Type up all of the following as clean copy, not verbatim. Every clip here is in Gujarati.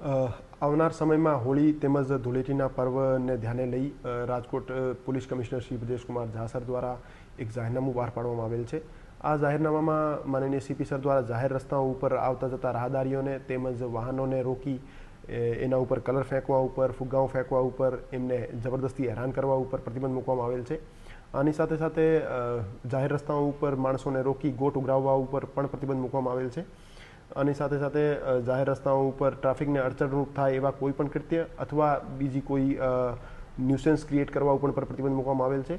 આવનાર સમયમાં હોળી તેમજ ધૂળેટીના પર્વને ધ્યાને લઈ Rajkot police commissioner Shri Brajeshkumar Jha sir દ્વારા એક જાહેરનામું બહાર પાડવામાં આવેલ છે। આ જાહેરનામામાં માનનીય સીપી સર દ્વારા જાહેર રસ્તાઓ ઉપર આવતા જતા રાહદારીઓને તેમજ વાહનોને રોકી એના ઉપર કલર ફેંકવા ઉપર, ફુગ્ગાઓ ફેંકવા ઉપર, એમને જબરદસ્તી હેરાન કરવા ઉપર પ્રતિબંધ મૂકવામાં આવેલ છે। આની સાથે સાથે જાહેર રસ્તાઓ ઉપર માણસોને રોકી ગોટ ઉઘરાવવા ઉપર પણ પ્રતિબંધ મૂકવામાં આવેલ છે। આની સાથે સાથે જાહેર રસ્તાઓ ઉપર ટ્રાફિકને અડચણરૂપ થાય એવા કોઈ પણ કૃત્ય અથવા બીજી કોઈ ન્યુસન્સ ક્રિએટ કરવા ઉપર પણ પ્રતિબંધ મૂકવામાં આવેલ છે।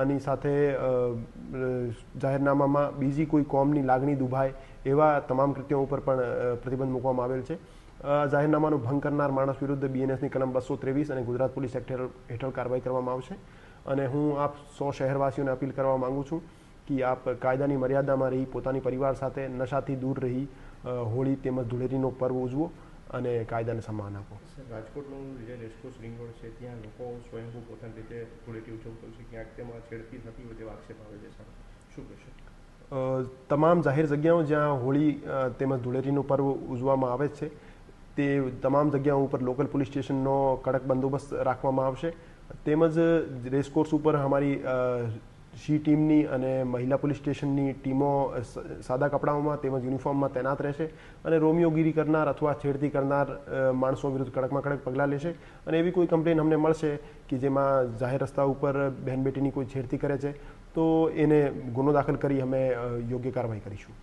આની સાથે જાહેરનામામાં બીજી કોઈ કોમની લાગણી દુભાય એવા તમામ કૃત્યો ઉપર પણ પ્રતિબંધ મૂકવામાં આવેલ છે। જાહેરનામાનો ભંગ કરનાર માણસ વિરુદ્ધ બીએનએસની કલમ 223 અને ગુજરાત પોલીસ એક્ટ હેઠળ કાર્યવાહી કરવામાં આવશે। અને હું આપ 100 શહેરવાસીઓને અપીલ કરવા માંગુ છું કે આપ કાયદાની મર્યાદામાં રહી પોતાની પરિવાર સાથે નશાથી દૂર રહી હોળી તેમજ ધૂળેટીનો પર્વ ઉજવો અને કાયદાને સન્માન આપો। રાજકોટનું જે રેસકોર્સ રિંગ રોડ છે ત્યાં લોકો સ્વયંભૂ પોતાની રીતે ધૂળેટી ઉજવતો છે, ક્યાંક તેમાં છેડતી થતી હોય તેવા આક્ષેપ આવે છે, સર શું કહેશો? તમામ જાહેર જગ્યાઓ જ્યાં હોળી તેમજ ધૂળેટીનો પર્વ ઉજવવામાં આવે છે તે તમામ જગ્યાઓ ઉપર લોકલ પોલીસ સ્ટેશનનો કડક બંદોબસ્ત રાખવામાં આવશે। તેમજ રેસકોર્સ ઉપર અમારી સી ટીમની અને મહિલા પોલીસ સ્ટેશનની ટીમો સાદા કપડાઓમાં તેમજ યુનિફોર્મમાં તૈનાત રહેશે અને રોમિયોગીરી કરનાર અથવા છેડતી કરનાર માણસો વિરુદ્ધ કડકમાં કડક પગલાં લેશે। અને એવી કોઈ કમ્પ્લેન અમને મળશે કે જેમાં જાહેર રસ્તા ઉપર બહેન બેટીની કોઈ છેડતી કરે છે તો એને ગુનો દાખલ કરી અમે યોગ્ય કાર્યવાહી કરીશું।